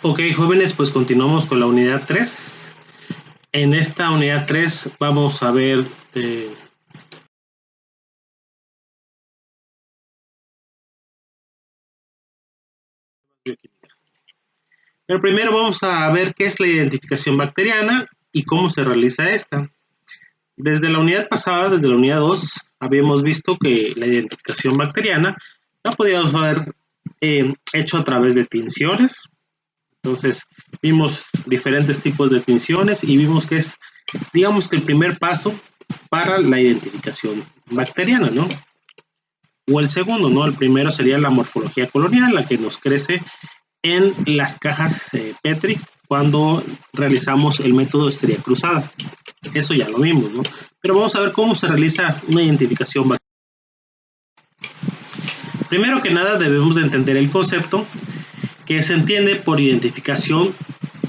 Ok, jóvenes, pues continuamos con la unidad 3. En esta unidad 3 vamos a ver pero primero vamos a ver qué es la identificación bacteriana y cómo se realiza esta. Desde la unidad pasada, desde la unidad 2, habíamos visto que la identificación bacteriana la podíamos haber hecho a través de tinciones. Entonces vimos diferentes tipos de tinciones y vimos que es, digamos que el primer paso para la identificación bacteriana, ¿no? O el segundo, ¿no? El primero sería la morfología colonial, la que nos crece en las cajas Petri cuando realizamos el método estrella cruzada. Eso ya lo vimos, ¿no? Pero vamos a ver cómo se realiza una identificación bacteriana. Primero que nada debemos de entender el concepto que se entiende por identificación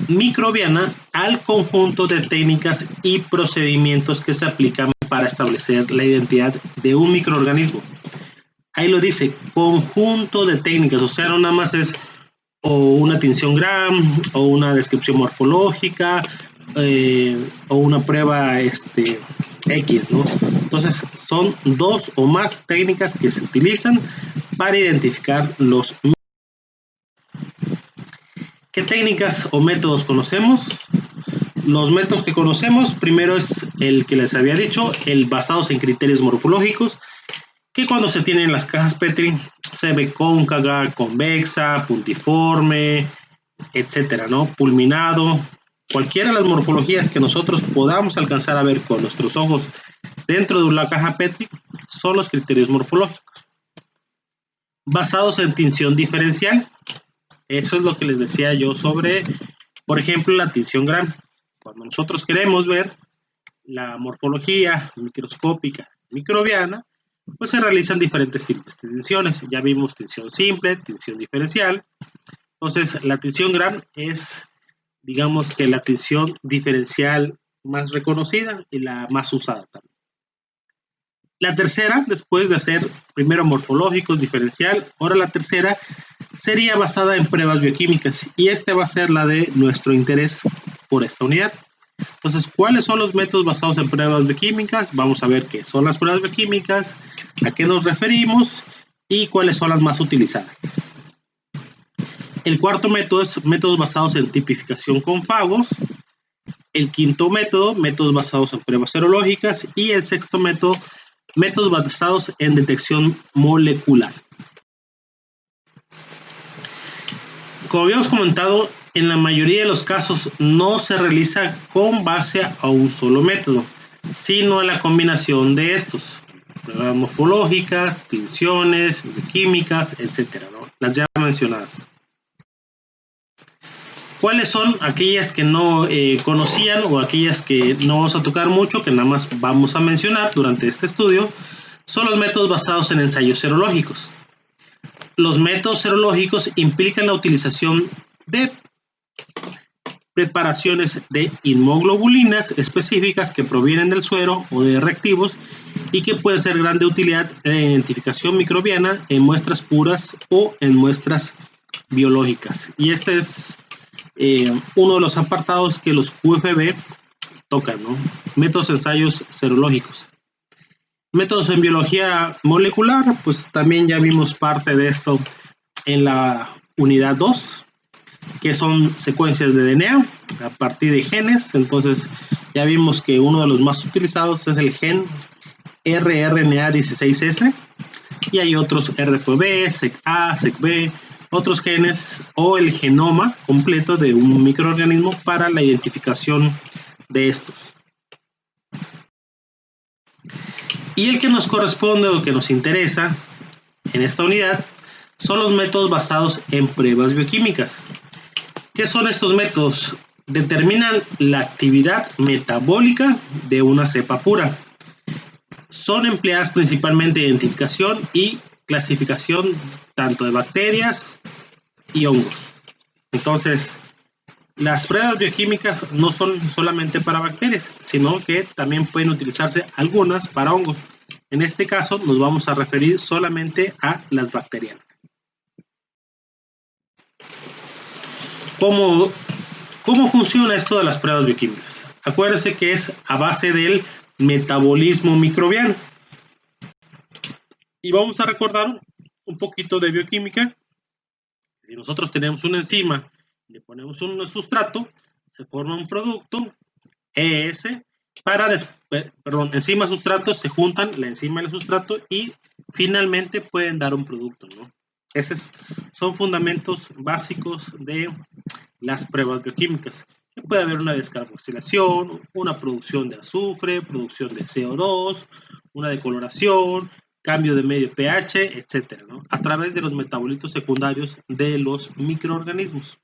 microbiana al conjunto de técnicas y procedimientos que se aplican para establecer la identidad de un microorganismo. Ahí lo dice, conjunto de técnicas, o sea, no nada más es o una tinción Gram, o una descripción morfológica, o una prueba X, ¿no? Entonces, son dos o más técnicas que se utilizan para identificar los. ¿Qué técnicas o métodos conocemos? Los métodos que conocemos, primero es el que les había dicho, el basados en criterios morfológicos, que cuando se tienen las cajas Petri se ve cóncava, convexa, puntiforme, etcétera, ¿no? Pulminado, cualquiera de las morfologías que nosotros podamos alcanzar a ver con nuestros ojos dentro de una caja Petri son los criterios morfológicos. Basados en tinción diferencial, eso es lo que les decía yo sobre, por ejemplo, la tinción Gram. Cuando nosotros queremos ver la morfología microscópica microbiana, pues se realizan diferentes tipos de tinciones. Ya vimos tinción simple, tinción diferencial. Entonces, la tinción Gram es, digamos que la tinción diferencial más reconocida y la más usada también. La tercera, después de hacer primero morfológicos, diferencial, ahora la tercera sería basada en pruebas bioquímicas y esta va a ser la de nuestro interés por esta unidad. Entonces, ¿cuáles son los métodos basados en pruebas bioquímicas? Vamos a ver qué son las pruebas bioquímicas, a qué nos referimos y cuáles son las más utilizadas. El cuarto método es métodos basados en tipificación con fagos. El quinto método, métodos basados en pruebas serológicas. Y el sexto método, métodos basados en detección molecular. Como habíamos comentado, en la mayoría de los casos no se realiza con base a un solo método, sino a la combinación de estos, pruebas morfológicas, tinciones, químicas, etcétera, ¿no? Las ya mencionadas. ¿Cuáles son aquellas que no conocían o aquellas que no vamos a tocar mucho, que nada más vamos a mencionar durante este estudio? Son los métodos basados en ensayos serológicos. Los métodos serológicos implican la utilización de preparaciones de inmunoglobulinas específicas que provienen del suero o de reactivos y que pueden ser de gran utilidad en la identificación microbiana en muestras puras o en muestras biológicas. Y este es uno de los apartados que los QFB tocan, ¿no? Métodos de ensayos serológicos. Métodos en biología molecular, pues también ya vimos parte de esto en la unidad 2, que son secuencias de DNA a partir de genes. Entonces ya vimos que uno de los más utilizados es el gen rRNA16S y hay otros RPB, SEC-A, SEC-B, otros genes o el genoma completo de un microorganismo para la identificación de estos. Y el que nos corresponde o que nos interesa en esta unidad son los métodos basados en pruebas bioquímicas. ¿Qué son estos métodos? Determinan la actividad metabólica de una cepa pura. Son empleadas principalmente en identificación y clasificación tanto de bacterias y hongos. Entonces, las pruebas bioquímicas no son solamente para bacterias, sino que también pueden utilizarse algunas para hongos. En este caso nos vamos a referir solamente a las bacterianas. ¿Cómo funciona esto de las pruebas bioquímicas? Acuérdense que es a base del metabolismo microbiano. Y vamos a recordar un poquito de bioquímica. Si nosotros tenemos una enzima, le ponemos un sustrato, se forma un producto, ES, enzima sustrato se juntan la enzima y el sustrato y finalmente pueden dar un producto, ¿no? Esos son fundamentos básicos de las pruebas bioquímicas. Puede haber una descarboxilación, una producción de azufre, producción de CO2, una decoloración, cambio de medio pH, etcétera, ¿no? A través de los metabolitos secundarios de los microorganismos.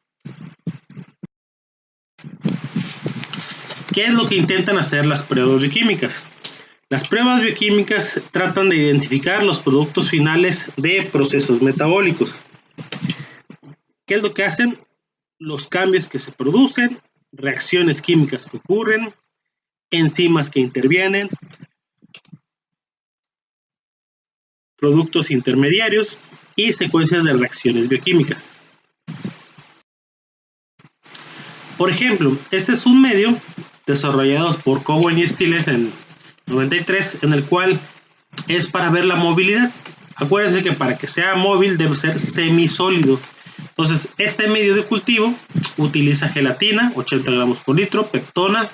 ¿Qué es lo que intentan hacer las pruebas bioquímicas? Las pruebas bioquímicas tratan de identificar los productos finales de procesos metabólicos. ¿Qué es lo que hacen? Los cambios que se producen, reacciones químicas que ocurren, enzimas que intervienen, productos intermediarios y secuencias de reacciones bioquímicas. Por ejemplo, este es un medio desarrollado por Cowen y Stiles en 93, en el cual es para ver la movilidad. Acuérdense que para que sea móvil debe ser semisólido. Entonces, este medio de cultivo utiliza gelatina, 80 gramos por litro, peptona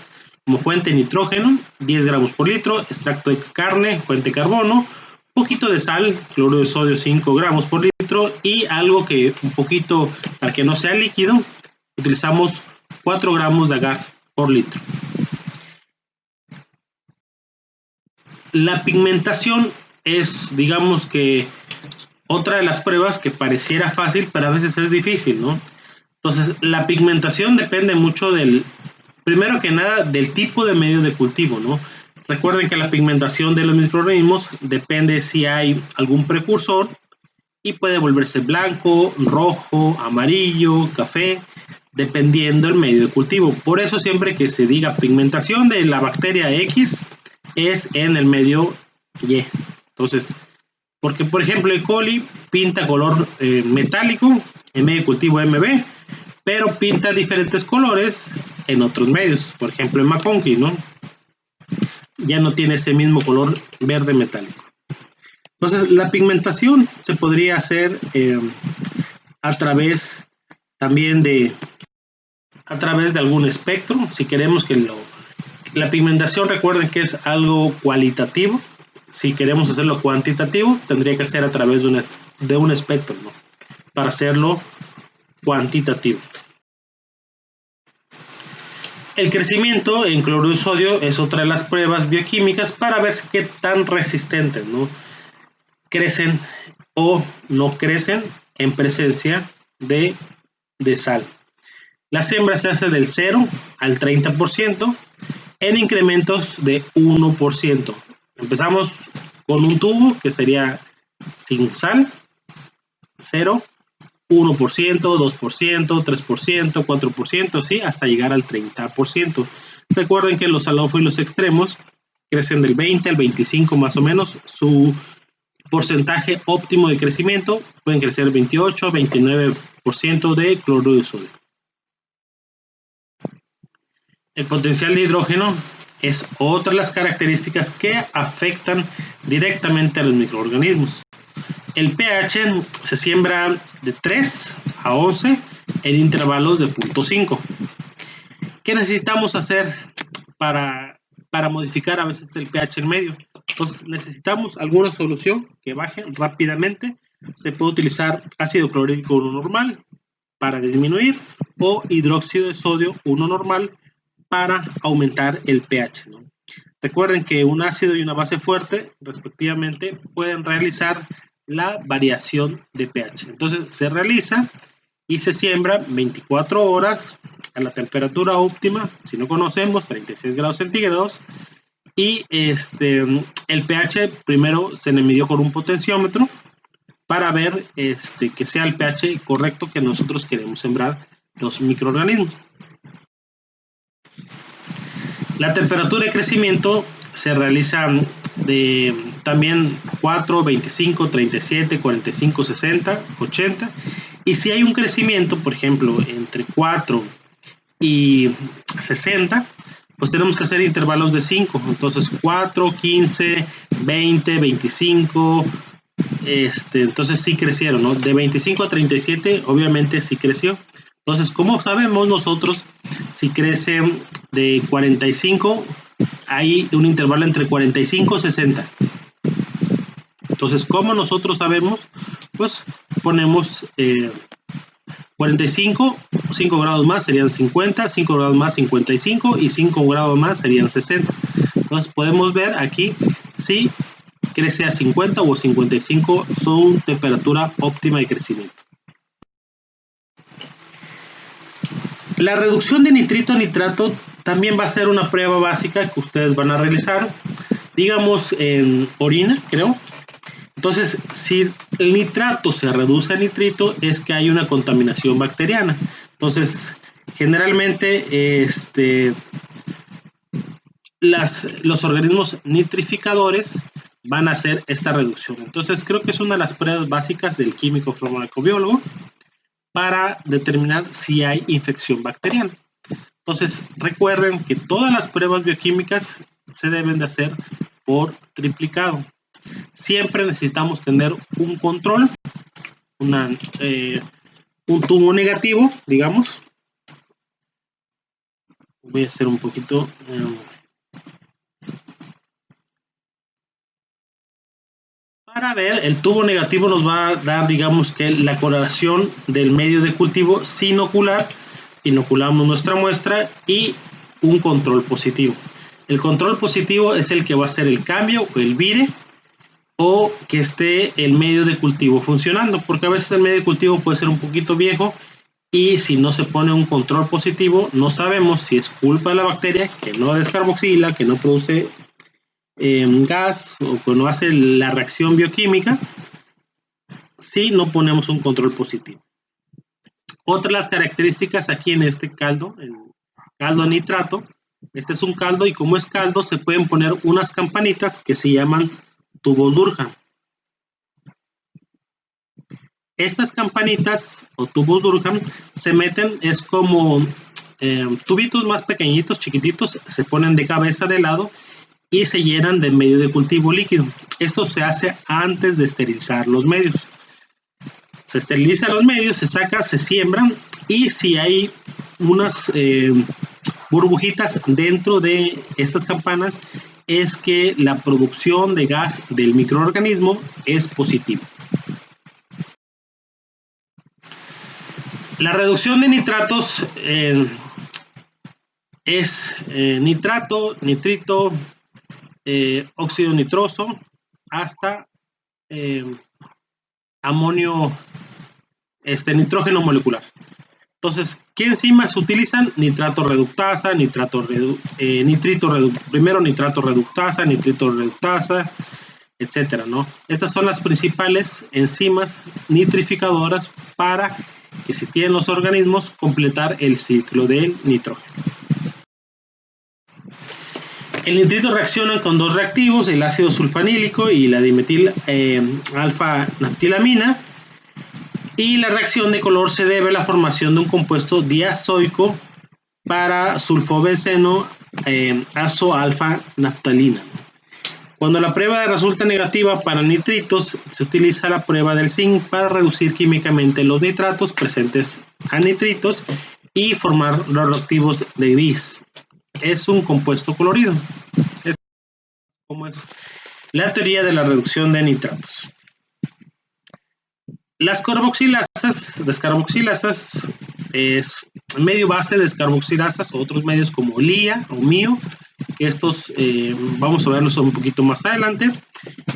como fuente de nitrógeno, 10 gramos por litro, extracto de carne, fuente de carbono, poquito de sal, cloruro de sodio, 5 gramos por litro, y algo que un poquito, para que no sea líquido, utilizamos 4 gramos de agar por litro. La pigmentación es, digamos que, otra de las pruebas que pareciera fácil, pero a veces es difícil, ¿no? Entonces, la pigmentación depende mucho primero que nada, del tipo de medio de cultivo, ¿no? Recuerden que la pigmentación de los microorganismos depende si hay algún precursor y puede volverse blanco, rojo, amarillo, café, dependiendo del medio de cultivo. Por eso siempre que se diga pigmentación de la bacteria X es en el medio Y. Entonces, porque por ejemplo el coli pinta color metálico en medio de cultivo MB, pero pinta diferentes colores en otros medios. Por ejemplo el McConkey, ¿no? Ya no tiene ese mismo color verde metálico. Entonces la pigmentación se podría hacer a través también a través de algún espectro. Si queremos que la pigmentación, recuerden que es algo cualitativo. Si queremos hacerlo cuantitativo, tendría que ser a través de un espectro, ¿no? Para hacerlo cuantitativo. El crecimiento en cloruro de sodio es otra de las pruebas bioquímicas para ver qué tan resistentes, ¿no? Crecen o no crecen en presencia de sal. La siembra se hace del 0 al 30% en incrementos de 1%. Empezamos con un tubo que sería sin sal, 0, 1%, 2%, 3%, 4%, ¿sí? Hasta llegar al 30%. Recuerden que los salófilos extremos crecen del 20 al 25 más o menos. Su porcentaje óptimo de crecimiento pueden crecer 28, 29% de cloruro de sodio. El potencial de hidrógeno es otra de las características que afectan directamente a los microorganismos. El pH se siembra de 3 a 11 en intervalos de 0.5. ¿Qué necesitamos hacer para modificar a veces el pH en medio? Entonces necesitamos alguna solución que baje rápidamente. Se puede utilizar ácido clorhídrico 1 normal para disminuir o hidróxido de sodio 1 normal para aumentar el pH, ¿no? Recuerden que un ácido y una base fuerte, respectivamente, pueden realizar la variación de pH. Entonces se realiza y se siembra 24 horas a la temperatura óptima, si no conocemos, 36 grados centígrados. Y el pH primero se le midió con un potenciómetro para ver que sea el pH correcto que nosotros queremos sembrar los microorganismos. La temperatura de crecimiento se realiza de también 4, 25, 37, 45, 60, 80. Y si hay un crecimiento, por ejemplo, entre 4 y 60, pues tenemos que hacer intervalos de 5. Entonces 4, 15, 20, 25. Entonces sí crecieron, ¿no? De 25 a 37, obviamente sí creció. Entonces, ¿cómo sabemos nosotros si crece de 45? Hay un intervalo entre 45 y 60. Entonces, ¿cómo nosotros sabemos? Pues ponemos 45, 5 grados más serían 50, 5 grados más 55 y 5 grados más serían 60. Entonces, podemos ver aquí si crece a 50 o 55 su temperatura óptima de crecimiento. La reducción de nitrito a nitrato también va a ser una prueba básica que ustedes van a realizar, digamos en orina, creo. Entonces, si el nitrato se reduce a nitrito, es que hay una contaminación bacteriana. Entonces, generalmente los organismos nitrificadores van a hacer esta reducción. Entonces, creo que es una de las pruebas básicas del químico farmacobiólogo para determinar si hay infección bacteriana. Entonces, recuerden que todas las pruebas bioquímicas se deben de hacer por triplicado. Siempre necesitamos tener un control, un tubo negativo, digamos. Voy a hacer un poquito... Para ver, el tubo negativo nos va a dar, digamos que la coloración del medio de cultivo sin inocular. Inoculamos nuestra muestra y un control positivo. El control positivo es el que va a hacer el cambio o el vire o que esté el medio de cultivo funcionando, porque a veces el medio de cultivo puede ser un poquito viejo y si no se pone un control positivo no sabemos si es culpa de la bacteria que no descarboxila, que no produce gas o que no hace la reacción bioquímica si no ponemos un control positivo. Otra de las características aquí en este caldo, el caldo nitrato, este es un caldo y como es caldo se pueden poner unas campanitas que se llaman tubos Durham. Estas campanitas o tubos Durham se meten, es como tubitos más pequeñitos, chiquititos, se ponen de cabeza de lado y se llenan de medio de cultivo líquido. Esto se hace antes de esterilizar los medios. Se esterilizan los medios, se saca, se siembran y si hay unas burbujitas dentro de estas campanas es que la producción de gas del microorganismo es positiva. La reducción de nitratos es nitrato, nitrito, óxido nitroso hasta amonio, nitrógeno molecular. Entonces, ¿qué enzimas utilizan? Nitrato reductasa, primero nitrato reductasa, etcétera, ¿no? Estas son las principales enzimas nitrificadoras para que si tienen los organismos completar el ciclo del nitrógeno. El nitrito reacciona con dos reactivos, el ácido sulfanílico y la dimetil alfa-naftilamina, y la reacción de color se debe a la formación de un compuesto diazoico para sulfobenceno azo-alfa-naftalina. Cuando la prueba resulta negativa para nitritos, se utiliza la prueba del zinc para reducir químicamente los nitratos presentes a nitritos y formar los reactivos de gris. Es un compuesto colorido. Es como es la teoría de la reducción de nitratos. Las descarboxilasas es medio base de descarboxilasas o otros medios como LIA o MIO, que estos vamos a verlos un poquito más adelante.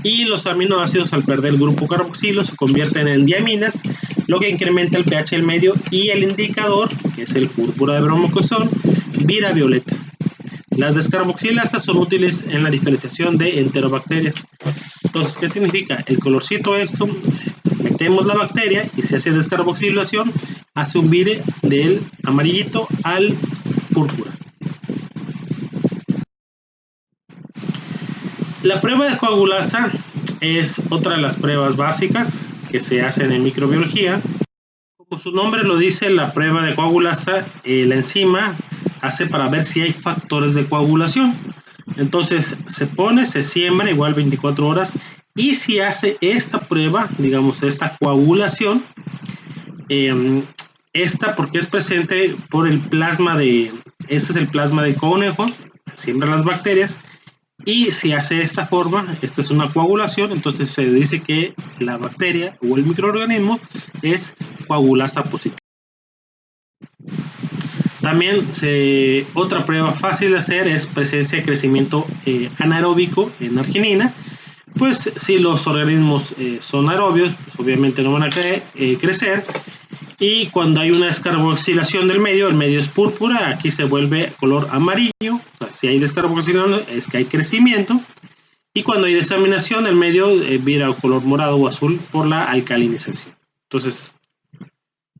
Y los aminoácidos al perder el grupo carboxilo se convierten en diaminas, lo que incrementa el pH del medio y el indicador, que es el púrpura de bromocoazol, vira violeta. Las descarboxilasas son útiles en la diferenciación de enterobacterias. Entonces, ¿qué significa? El colorcito esto, metemos la bacteria y se hace descarboxilación, hace un vire del amarillito al púrpura. La prueba de coagulasa es otra de las pruebas básicas que se hacen en microbiología. Como su nombre lo dice, la prueba de coagulasa, la enzima hace para ver si hay factores de coagulación. Entonces se pone, se siembra igual 24 horas y si hace esta prueba, digamos esta coagulación, esta porque es presente por el plasma este es el plasma del conejo, se siembran las bacterias y si hace esta forma, esta es una coagulación, entonces se dice que la bacteria o el microorganismo es coagulasa positiva. También otra prueba fácil de hacer es presencia de crecimiento anaeróbico en arginina. Pues si los organismos son aerobios, pues obviamente no van a crecer. Y cuando hay una descarboxilación del medio, el medio es púrpura, aquí se vuelve color amarillo. O sea, si hay descarboxilación es que hay crecimiento. Y cuando hay desaminación, el medio vira color morado o azul por la alcalinización. Entonces,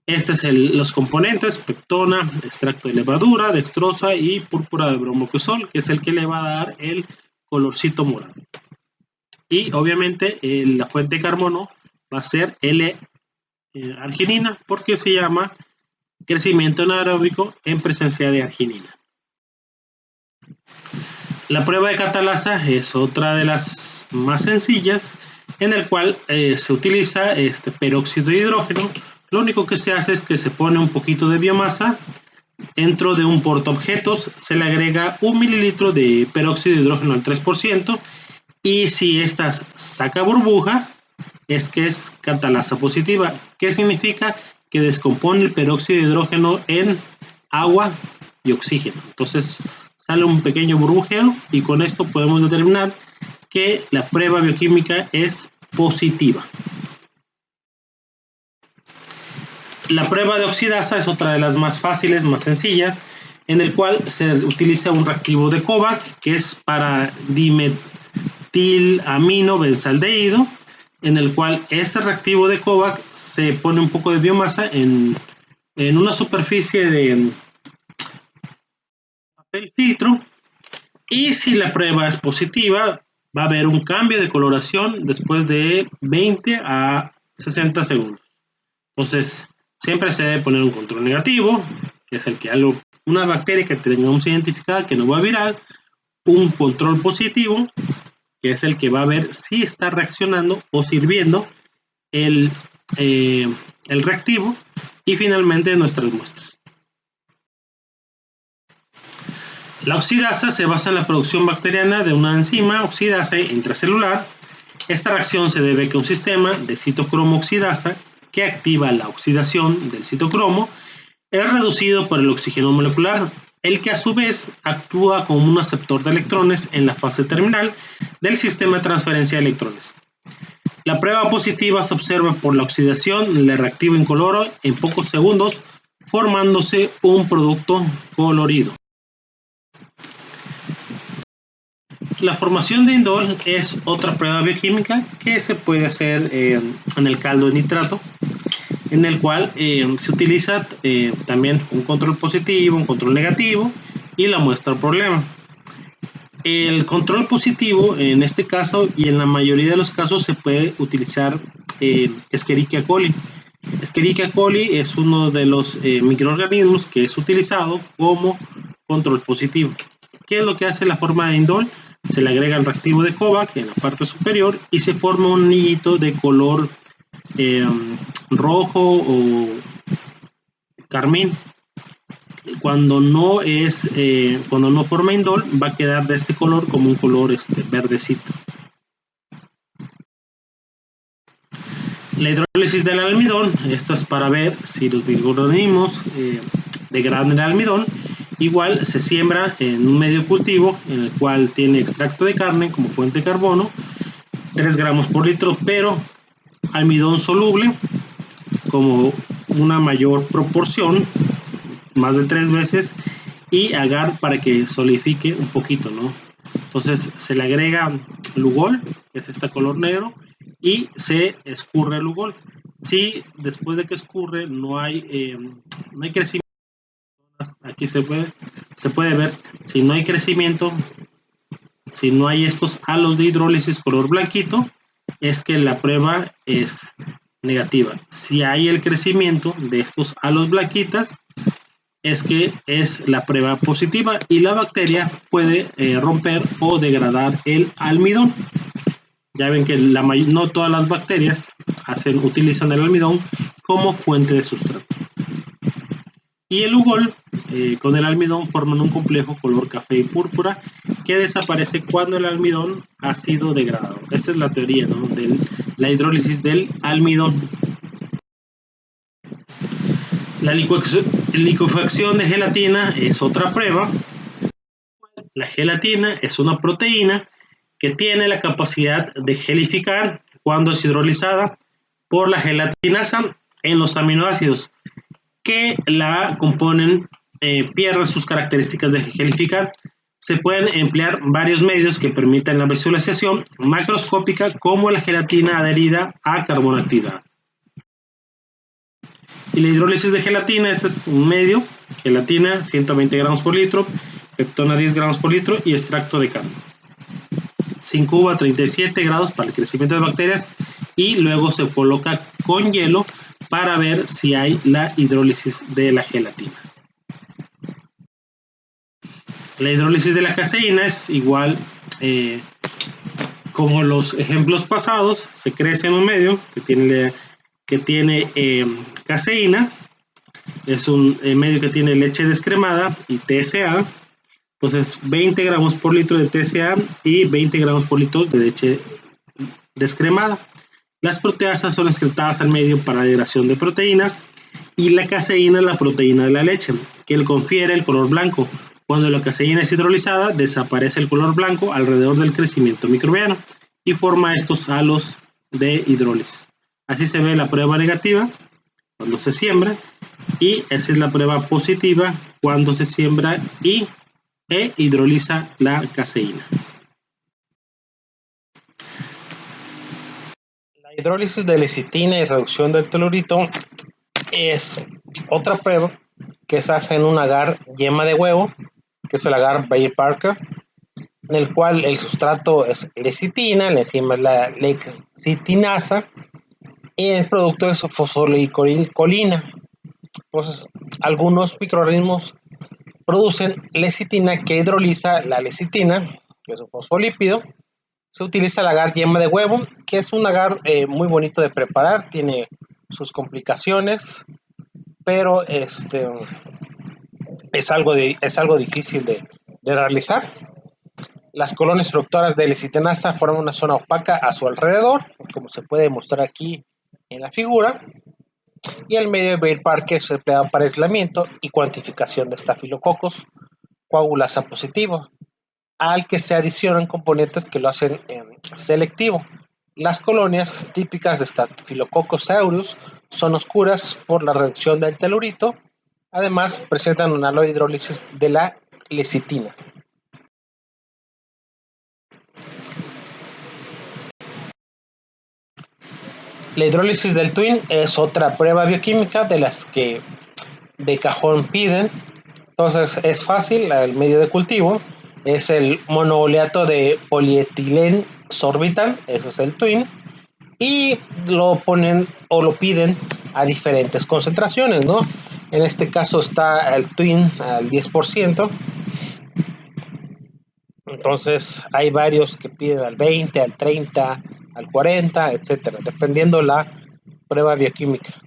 estos son los componentes: pectona, extracto de levadura, dextrosa y púrpura de bromoquisol, que es el que le va a dar el colorcito morado. Y obviamente la fuente de carbono va a ser L-arginina, porque se llama crecimiento anaeróbico en presencia de arginina. La prueba de catalasa es otra de las más sencillas, en el cual se utiliza peróxido de hidrógeno. Lo único que se hace es que se pone un poquito de biomasa dentro de un portaobjetos, se le agrega 1 mililitro de peróxido de hidrógeno al 3%, y si esta saca burbuja, es que es catalasa positiva. ¿Qué significa? Que descompone el peróxido de hidrógeno en agua y oxígeno. Entonces sale un pequeño burbujeo y con esto podemos determinar que la prueba bioquímica es positiva. La prueba de oxidasa es otra de las más fáciles, más sencillas, en el cual se utiliza un reactivo de Kovac, que es para dimetilamino benzaldehído, en el cual este reactivo de Kovac se pone un poco de biomasa en una superficie de papel filtro, y si la prueba es positiva, va a haber un cambio de coloración después de 20 a 60 segundos. Entonces, siempre se debe poner un control negativo, que es el que una bacteria que tengamos identificada que no va a virar, un control positivo, que es el que va a ver si está reaccionando o sirviendo el reactivo, y finalmente nuestras muestras. La oxidasa se basa en la producción bacteriana de una enzima oxidasa intracelular. Esta reacción se debe a que un sistema de citocromo oxidasa que activa la oxidación del citocromo es reducido por el oxígeno molecular, el que a su vez actúa como un aceptor de electrones en la fase terminal del sistema de transferencia de electrones. La prueba positiva se observa por la oxidación del reactivo incoloro en pocos segundos, formándose un producto colorido. La formación de indol es otra prueba bioquímica que se puede hacer en el caldo de nitrato, en el cual se utiliza también un control positivo, un control negativo y la muestra del problema. El control positivo, en este caso y en la mayoría de los casos, se puede utilizar Escherichia coli. Escherichia coli es uno de los microorganismos que es utilizado como control positivo. ¿Qué es lo que hace la forma de indol? Se le agrega el reactivo de Kovac en la parte superior y se forma un anillito de color rojo o carmín. Cuando no forma indol, va a quedar de este color como un color verdecito. La hidrólisis del almidón, esto es para ver si los microorganismos degradan el almidón. Igual se siembra en un medio cultivo en el cual tiene extracto de carne como fuente de carbono, 3 gramos por litro, pero almidón soluble como una mayor proporción, más de 3 veces, y agar para que solidifique un poquito, ¿no? Entonces se le agrega lugol, que es este color negro, y se escurre el lugol. Si después de que escurre no hay crecimiento, aquí se puede ver, si no hay crecimiento, Si no hay estos halos de hidrólisis color blanquito, es que la prueba es negativa. Si hay el crecimiento de estos halos blanquitas, es que es la prueba positiva y la bacteria puede romper o degradar el almidón. Ya ven que no todas las bacterias utilizan el almidón como fuente de sustrato. Y el ugol con el almidón forman un complejo color café y púrpura que desaparece cuando el almidón ha sido degradado. Esta es la teoría, ¿no?, de la hidrólisis del almidón. La licuefacción de gelatina es otra prueba. La gelatina es una proteína que tiene la capacidad de gelificar cuando es hidrolizada por la gelatinasa en los aminoácidos que la componen, pierde sus características de gelificar. Se pueden emplear varios medios que permitan la visualización macroscópica como la gelatina adherida a carbono activada. Y la hidrólisis de gelatina, este es un medio: gelatina 120 gramos por litro, peptona 10 gramos por litro y extracto de carne. Se incuba a 37 grados para el crecimiento de bacterias y luego se coloca con hielo para ver si hay la hidrólisis de la gelatina. La hidrólisis de la caseína es igual como los ejemplos pasados. Se crece en un medio que tiene caseína. Es un medio que tiene leche descremada y TSA. Entonces 20 gramos por litro de TSA y 20 gramos por litro de leche descremada. Las proteasas son excretadas al medio para la degradación de proteínas y la caseína es la proteína de la leche que le confiere el color blanco. Cuando la caseína es hidrolizada, desaparece el color blanco alrededor del crecimiento microbiano y forma estos halos de hidrólisis. Así se ve la prueba negativa cuando se siembra y esa es la prueba positiva cuando se siembra e hidroliza la caseína. La hidrólisis de lecitina y reducción del telurito es otra prueba que se hace en un agar yema de huevo, que es el agar Bayer-Parker, en el cual el sustrato es lecitina, la enzima es la lecitinasa y el producto es fosfolicolina. Entonces, algunos microorganismos producen lecitina que hidroliza la lecitina, que es un fosfolípido. Se utiliza el agar yema de huevo, que es un agar muy bonito de preparar, tiene sus complicaciones, pero es algo difícil de realizar. Las colonias productoras de lecitinasa forman una zona opaca a su alrededor, como se puede mostrar aquí en la figura, y el medio de Bayer-Parker es empleado para aislamiento y cuantificación de estafilococos coagulasa positivo, al que se adicionan componentes que lo hacen selectivo. Las colonias típicas de Staphylococcus aureus son oscuras por la reducción del telurito. Además, presentan una hidrólisis de la lecitina. La hidrólisis del twin es otra prueba bioquímica de las que de cajón piden. Entonces es fácil, el medio de cultivo es el monooleato de polietileno sorbital, eso es el twin, y lo ponen o lo piden a diferentes concentraciones, ¿no? En este caso está el twin al 10%. Entonces hay varios que piden al 20, al 30, al 40, etcétera, dependiendo la prueba bioquímica.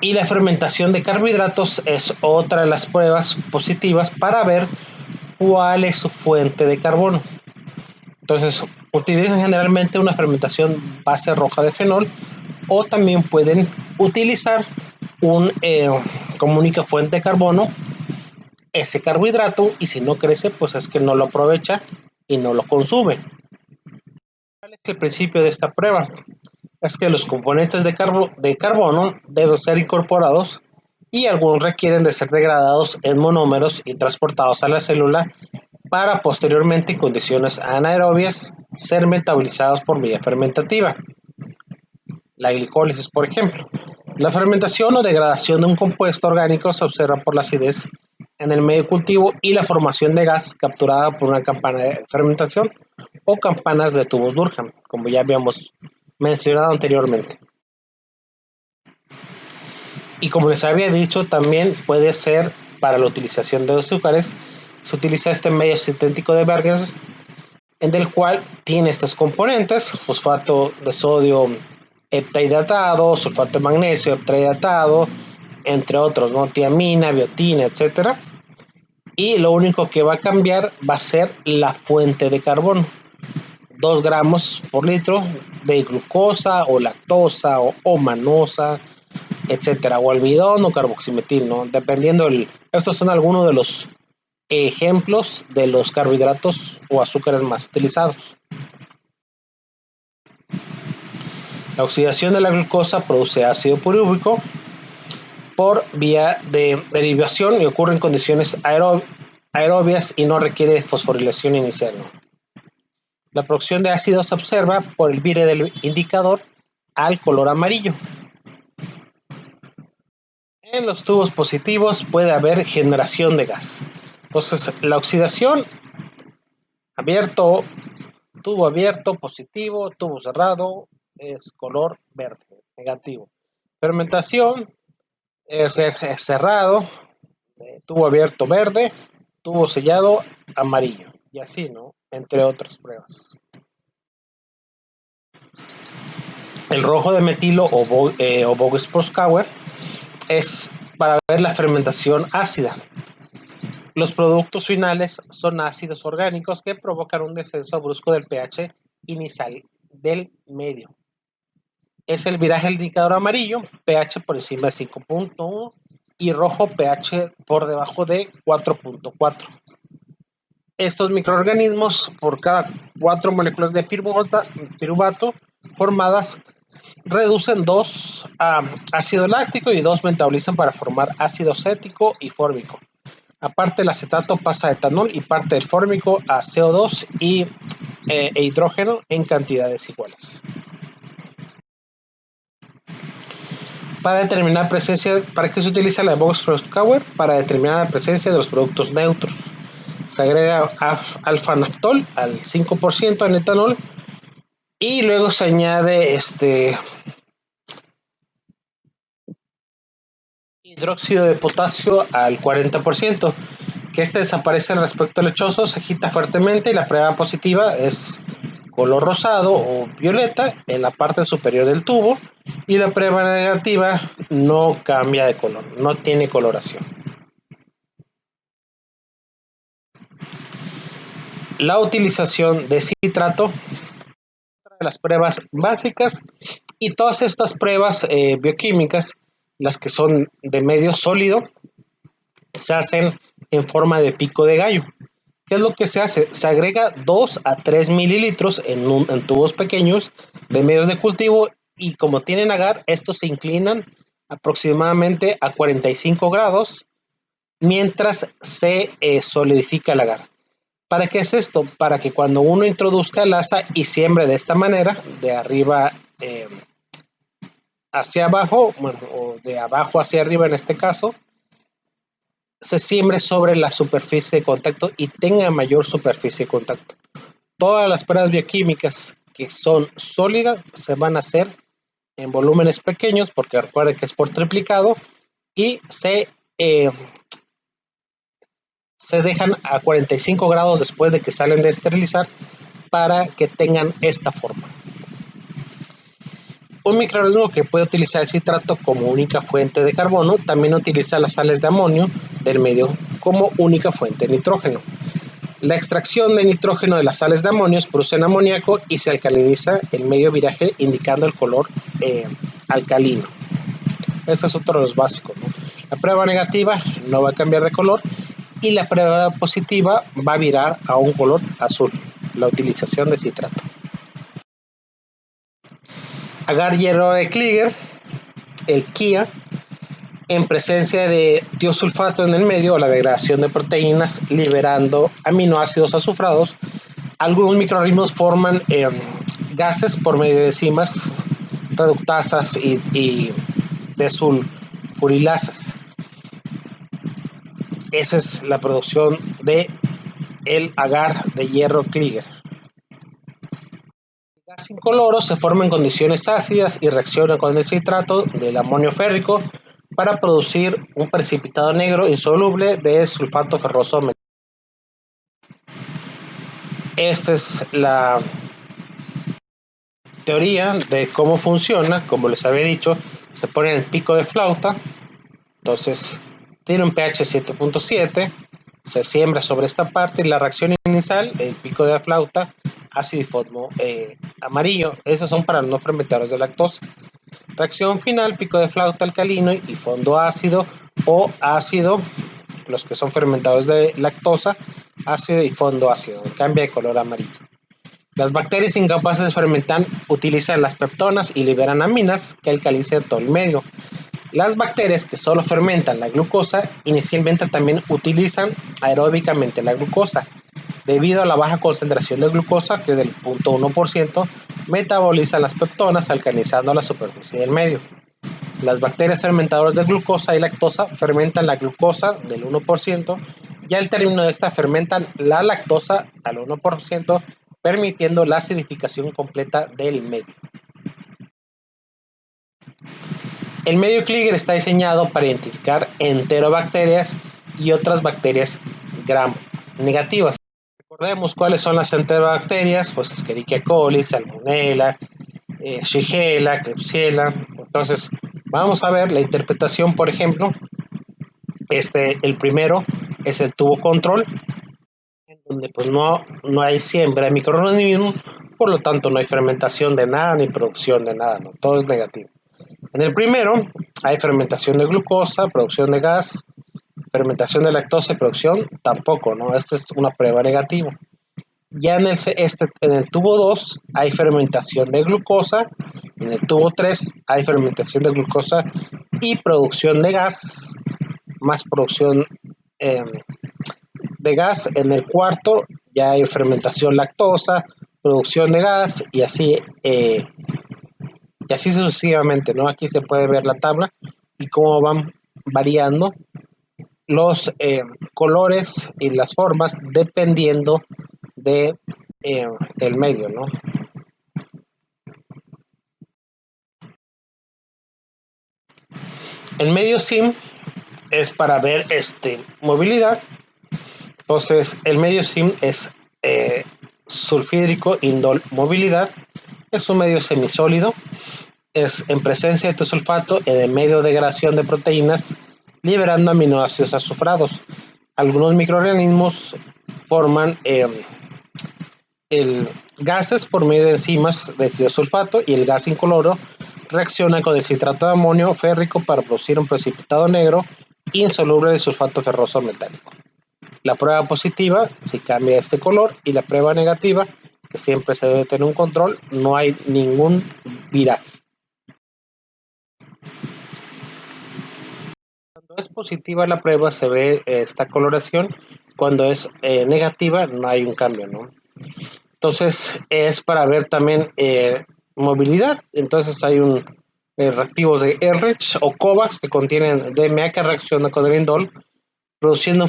Y la fermentación de carbohidratos es otra de las pruebas positivas para ver cuál es su fuente de carbono. Entonces utilizan generalmente una fermentación base roja de fenol o también pueden utilizar como única fuente de carbono ese carbohidrato, y si no crece pues es que no lo aprovecha y no lo consume. ¿Cuál es el principio de esta prueba? Es que los componentes de carbono deben ser incorporados y algunos requieren de ser degradados en monómeros y transportados a la célula para posteriormente en condiciones anaerobias ser metabolizados por vía fermentativa. La glicólisis, por ejemplo. La fermentación o degradación de un compuesto orgánico se observa por la acidez en el medio de cultivo y la formación de gas capturada por una campana de fermentación o campanas de tubos Durham, como ya habíamos mencionado anteriormente. Y como les había dicho, también puede ser para la utilización de azúcares. Se utiliza este medio sintético de Berger, en el cual tiene estos componentes: fosfato de sodio heptahidratado, sulfato de magnesio heptahidratado, entre otros, ¿no? Tiamina, biotina, etcétera. Y lo único que va a cambiar va a ser la fuente de carbono. 2 gramos por litro de glucosa o lactosa o manosa, etcétera, o almidón o carboximetil, ¿no? Dependiendo estos son algunos de los ejemplos de los carbohidratos o azúcares más utilizados. La oxidación de la glucosa produce ácido pirúvico por vía de derivación y ocurre en condiciones aerobias y no requiere fosforilación inicial, ¿no? La producción de ácido se observa por el vire del indicador al color amarillo. En los tubos positivos puede haber generación de gas. Entonces, la oxidación, tubo abierto, positivo, tubo cerrado, es color verde, negativo. Fermentación es cerrado, tubo abierto verde, tubo sellado amarillo, y así, ¿no? Entre otras pruebas. El rojo de metilo o Voges-Proskauer es para ver la fermentación ácida. Los productos finales son ácidos orgánicos que provocan un descenso brusco del pH inicial del medio. Es el viraje del indicador amarillo, pH por encima de 5.1 y rojo, pH por debajo de 4.4. Estos microorganismos, por cada 4 moléculas de piruvato formadas, reducen 2 a ácido láctico y 2 metabolizan para formar ácido acético y fórmico. Aparte, el acetato pasa a etanol y parte del fórmico a CO2 e hidrógeno en cantidades iguales. Para determinar presencia, ¿para qué se utiliza la Voges-Proskauer? Para determinar la presencia de los productos neutros. Se agrega alfa-naftol al 5% en etanol y luego se añade hidróxido de potasio al 40%, que desaparece respecto al lechoso, se agita fuertemente y la prueba positiva es color rosado o violeta en la parte superior del tubo y la prueba negativa no cambia de color, no tiene coloración. La utilización de citrato, de las pruebas básicas, y todas estas pruebas bioquímicas, las que son de medio sólido, se hacen en forma de pico de gallo. ¿Qué es lo que se hace? Se agrega 2 a 3 mililitros en tubos pequeños de medios de cultivo y como tienen agar, estos se inclinan aproximadamente a 45 grados mientras se solidifica el agar. ¿Para qué es esto? Para que cuando uno introduzca el asa y siembre de esta manera, de arriba hacia abajo, bueno, o de abajo hacia arriba en este caso, se siembre sobre la superficie de contacto y tenga mayor superficie de contacto. Todas las pruebas bioquímicas que son sólidas se van a hacer en volúmenes pequeños, porque recuerden que es por triplicado, y se dejan a 45 grados después de que salen de esterilizar para que tengan esta forma. Un microorganismo que puede utilizar el citrato como única fuente de carbono también utiliza las sales de amonio del medio como única fuente de nitrógeno. La extracción de nitrógeno de las sales de amonio produce amoníaco y se alcaliniza el medio viraje indicando el color alcalino. Este es otro de los básicos, ¿no? La prueba negativa no va a cambiar de color y la prueba positiva va a virar a un color azul, la utilización de citrato. Agar hierro de Kliger, el KIA, en presencia de tiosulfato en el medio, la degradación de proteínas liberando aminoácidos azufrados, algunos microorganismos forman gases por medio de enzimas reductasas y desulfurilasas. Esa es la producción de el agar de hierro Klieger. El gas incoloro se forma en condiciones ácidas y reacciona con el citrato del amonio férrico para producir un precipitado negro insoluble de sulfato ferroso metálico. Esta es la teoría de cómo funciona. Como les había dicho, se pone en el pico de flauta, entonces tiene un pH 7.7, se siembra sobre esta parte y la reacción inicial, el pico de la flauta, ácido y fondo amarillo. Esos son para los no fermentadores de lactosa. Reacción final, pico de flauta alcalino y fondo ácido o ácido, los que son fermentadores de lactosa, ácido y fondo ácido, cambia de color amarillo. Las bacterias incapaces de fermentar utilizan las peptonas y liberan aminas que alcalicen todo el medio. Las bacterias que solo fermentan la glucosa inicialmente también utilizan aeróbicamente la glucosa. Debido a la baja concentración de glucosa, que es del 0.1%, metabolizan las peptonas alcalizando la superficie del medio. Las bacterias fermentadoras de glucosa y lactosa fermentan la glucosa del 1% y al término de esta fermentan la lactosa al 1%, permitiendo la acidificación completa del medio. El medio Klieger está diseñado para identificar enterobacterias y otras bacterias gram negativas. Recordemos cuáles son las enterobacterias, pues Escherichia coli, Salmonella, Shigella, Klebsiella. Entonces, vamos a ver la interpretación, por ejemplo. El primero es el tubo control, en donde pues no hay siembra de microorganismos, por lo tanto no hay fermentación de nada ni producción de nada, ¿no? Todo es negativo. En el primero hay fermentación de glucosa, producción de gas, fermentación de lactosa y producción tampoco, ¿no? Esta es una prueba negativa. Ya en el tubo 2 hay fermentación de glucosa, en el tubo 3 hay fermentación de glucosa y producción de gas, más producción de gas. En el cuarto ya hay fermentación lactosa, producción de gas y así sucesivamente, ¿no? Aquí se puede ver la tabla y cómo van variando los colores y las formas dependiendo de el medio, ¿no? El medio SIM es para ver movilidad. Entonces, el medio SIM es sulfídrico indol movilidad. Es un medio semisólido. Es en presencia de sulfato en el medio de degradación de proteínas, liberando aminoácidos azufrados. Algunos microorganismos forman gases por medio de enzimas de tiosulfato y el gas incoloro reacciona con el citrato de amonio férrico para producir un precipitado negro insoluble de sulfato ferroso metálico. La prueba positiva si cambia este color y la prueba negativa, que siempre se debe tener un control, no hay ningún viraje. Cuando es positiva la prueba se ve esta coloración, cuando es negativa no hay un cambio, ¿no? Entonces es para ver también movilidad. Entonces hay reactivos de Ehrlich o COVAX que contienen DMA que reacciona con el indol, produciendo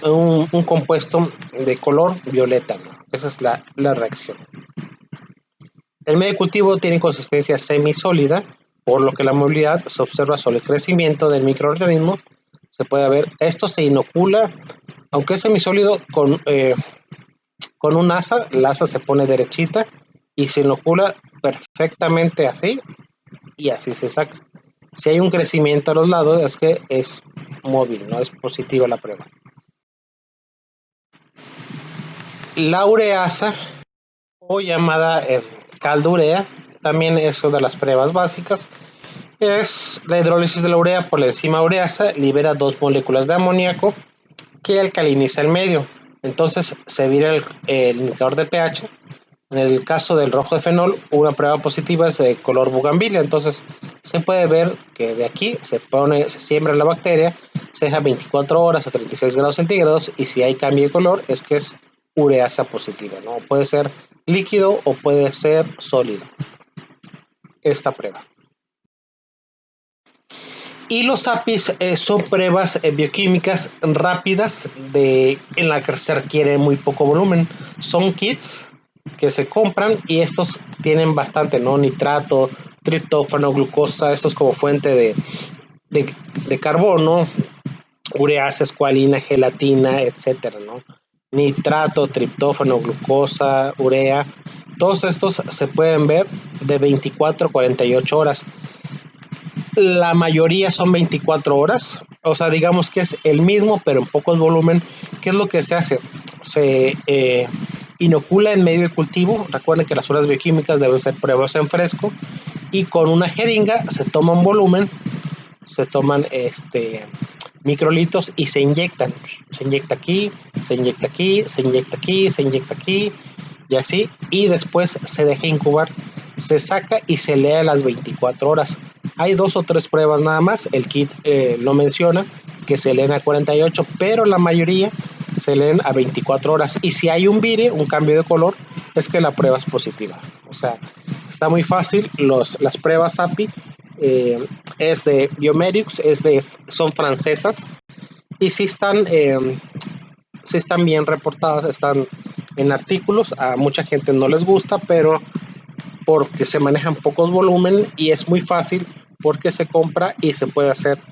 un compuesto de color violeta, ¿no? Esa es la reacción. El medio de cultivo tiene consistencia semisólida, por lo que la movilidad se observa sobre el crecimiento del microorganismo. Se puede ver, esto se inocula, aunque es semisólido, con un asa, la asa se pone derechita y se inocula perfectamente así y así se saca. Si hay un crecimiento a los lados es que es móvil, no es positiva la prueba. La ureasa, o llamada caldurea, también es una de las pruebas básicas. Es la hidrólisis de la urea por la enzima ureasa, libera 2 moléculas de amoníaco que alcaliniza el medio. Entonces se vira el indicador de pH. En el caso del rojo de fenol, una prueba positiva es de color bugambilia. Entonces se puede ver que de aquí se siembra la bacteria, se deja 24 horas a 36 grados centígrados y si hay cambio de color es que es ureasa positiva, ¿no? Puede ser líquido o puede ser sólido esta prueba. Y los APIs son pruebas bioquímicas rápidas en la que se requiere muy poco volumen. Son kits que se compran y estos tienen bastante, ¿no? Nitrato, triptófano, glucosa, esto es como fuente de carbono, ureasa, escualina, gelatina, etcétera, ¿no? Nitrato, triptófano, glucosa, urea, todos estos se pueden ver de 24 a 48 horas. La mayoría son 24 horas, o sea, digamos que es el mismo, pero en poco volumen. ¿Qué es lo que se hace? Se inocula en medio de cultivo. Recuerden que las pruebas bioquímicas deben ser pruebas en fresco y con una jeringa se toma un volumen, se toman microlitos y se inyectan. Se inyecta aquí, se inyecta aquí, se inyecta aquí, se inyecta aquí y así, y después se deja incubar, se saca y se lee a las 24 horas. Hay 2 o 3 pruebas nada más, el kit lo menciona, que se leen a 48, pero la mayoría se leen a 24 horas. Y si hay un vire, un cambio de color, es que la prueba es positiva. O sea, está muy fácil. Las pruebas API es de Biomedics, son francesas y sí están bien reportadas, están en artículos. A mucha gente no les gusta, pero porque se manejan pocos volumen y es muy fácil porque se compra y se puede hacer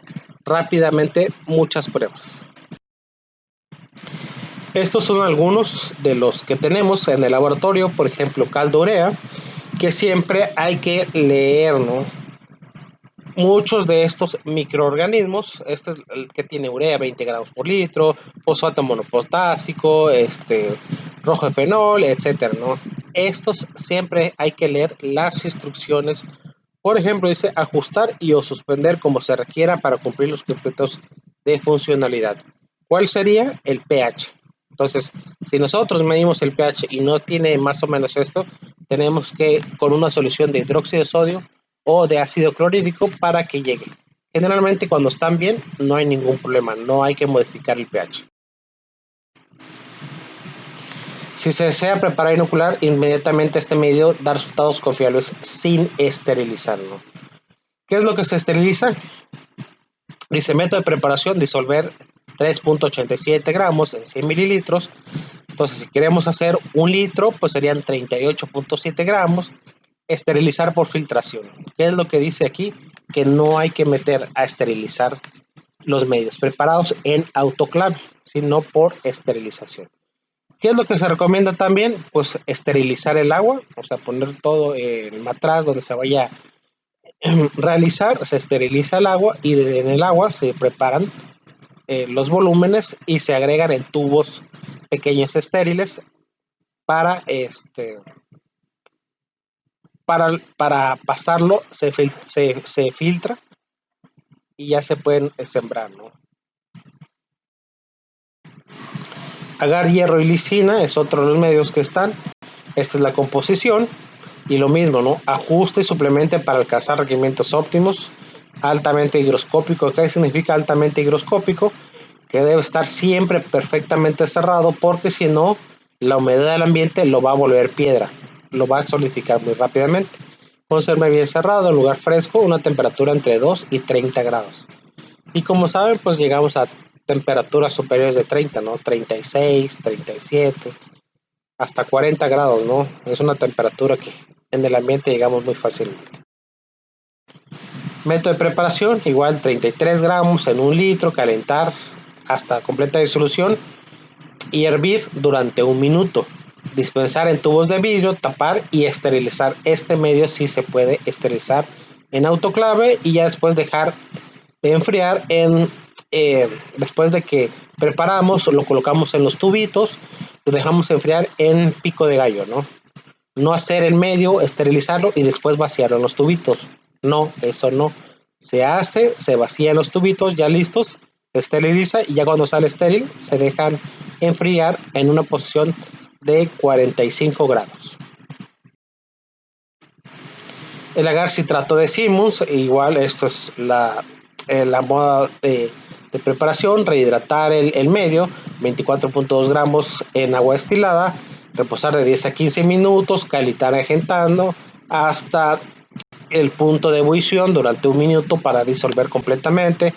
rápidamente muchas pruebas. Estos son algunos de los que tenemos en el laboratorio, por ejemplo, caldo-urea, que siempre hay que leer, ¿no? Muchos de estos microorganismos, este es el que tiene urea 20 gramos por litro, fosfato monopotásico, rojo de fenol, etcétera, ¿no? Estos siempre hay que leer las instrucciones. Por ejemplo, dice ajustar y o suspender como se requiera para cumplir los criterios de funcionalidad. ¿Cuál sería? El pH. Entonces, si nosotros medimos el pH y no tiene más o menos esto, tenemos que con una solución de hidróxido de sodio o de ácido clorhídrico para que llegue. Generalmente cuando están bien no hay ningún problema, no hay que modificar el pH. Si se desea preparar e inocular, inmediatamente este medio da resultados confiables sin esterilizarlo. ¿Qué es lo que se esteriliza? Dice método de preparación, disolver 3.87 gramos en 100 mililitros. Entonces, si queremos hacer 1 litro, pues serían 38.7 gramos. Esterilizar por filtración. ¿Qué es lo que dice aquí? Que no hay que meter a esterilizar los medios preparados en autoclave, sino por esterilización. ¿Qué es lo que se recomienda también? Pues esterilizar el agua, o sea, poner todo en el matraz donde se vaya a realizar, se esteriliza el agua y en el agua se preparan los volúmenes y se agregan en tubos pequeños estériles para pasarlo, se filtra y ya se pueden sembrar, ¿no? Agar, hierro y lisina es otro de los medios que están. Esta es la composición y lo mismo, ¿no? Ajuste y suplemente para alcanzar requerimientos óptimos. Altamente higroscópico. ¿Qué significa altamente higroscópico? Que debe estar siempre perfectamente cerrado porque si no, la humedad del ambiente lo va a volver piedra, lo va a solidificar muy rápidamente. Conserve bien cerrado, en lugar fresco, una temperatura entre 2 y 30 grados. Y como saben, pues llegamos a temperaturas superiores de 30, ¿no? 36, 37, hasta 40 grados, ¿no? Es una temperatura que en el ambiente llegamos muy fácilmente. Método de preparación, igual 33 gramos en 1 litro, calentar hasta completa disolución y hervir durante 1 minuto. Dispensar en tubos de vidrio, tapar y esterilizar. Este medio sí se puede esterilizar en autoclave y ya después dejar de enfriar después de que preparamos, lo colocamos en los tubitos, lo dejamos enfriar en pico de gallo, ¿no? No hacer el medio, esterilizarlo y después vaciarlo en los tubitos. No, eso no. Se hace, se vacía en los tubitos ya listos, se esteriliza y ya cuando sale estéril se dejan enfriar en una posición de 45 grados. El agar citrato de Simmons, igual esto es la moda de preparación, rehidratar el medio, 24.2 gramos en agua destilada, reposar de 10 a 15 minutos, calentar agentando hasta el punto de ebullición durante 1 minuto para disolver completamente,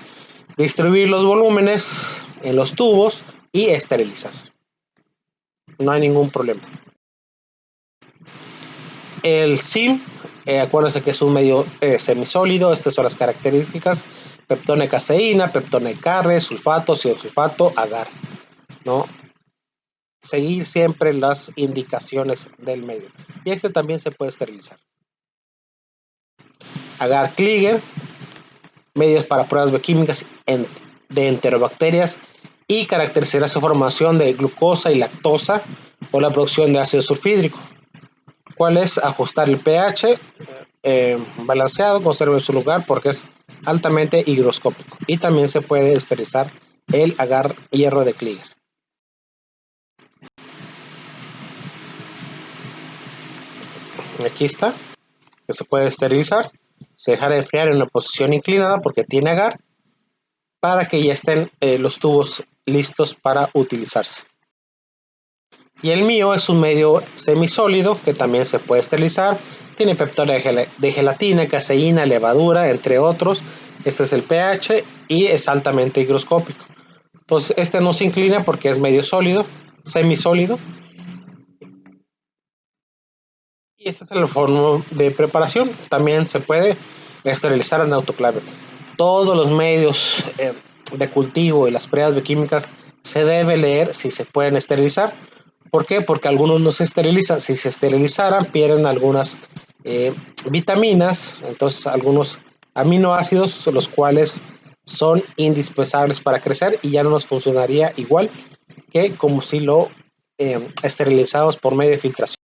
distribuir los volúmenes en los tubos y esterilizar. No hay ningún problema. El SIM, acuérdense que es un medio semisólido. Estas son las características: peptone caseína, peptone carre, sulfato, sulfato, agar, ¿no? Seguir siempre las indicaciones del medio. Y este también se puede esterilizar. Agar-Kliger, medios para pruebas bioquímicas de enterobacterias y caracterizará su formación de glucosa y lactosa o la producción de ácido sulfídrico. ¿Cuál es? Ajustar el pH balanceado, conserve su lugar porque es altamente higroscópico. Y también se puede esterilizar el agar hierro de Kliger. Aquí está, que se puede esterilizar. Se dejará de enfriar en una posición inclinada porque tiene agar, para que ya estén los tubos listos para utilizarse. Y el mío es un medio semisólido que también se puede esterilizar. Tiene peptone de gelatina, caseína, levadura, entre otros. Este es el pH y es altamente higroscópico. Entonces este no se inclina porque es medio sólido, semisólido. Y esta es la forma de preparación. También se puede esterilizar en autoclave. Todos los medios de cultivo y las pruebas bioquímicas se debe leer si se pueden esterilizar. ¿Por qué? Porque algunos no se esterilizan. Si se esterilizaran, pierden algunas vitaminas, entonces algunos aminoácidos, los cuales son indispensables para crecer y ya no nos funcionaría igual que como si lo esterilizamos por medio de filtración.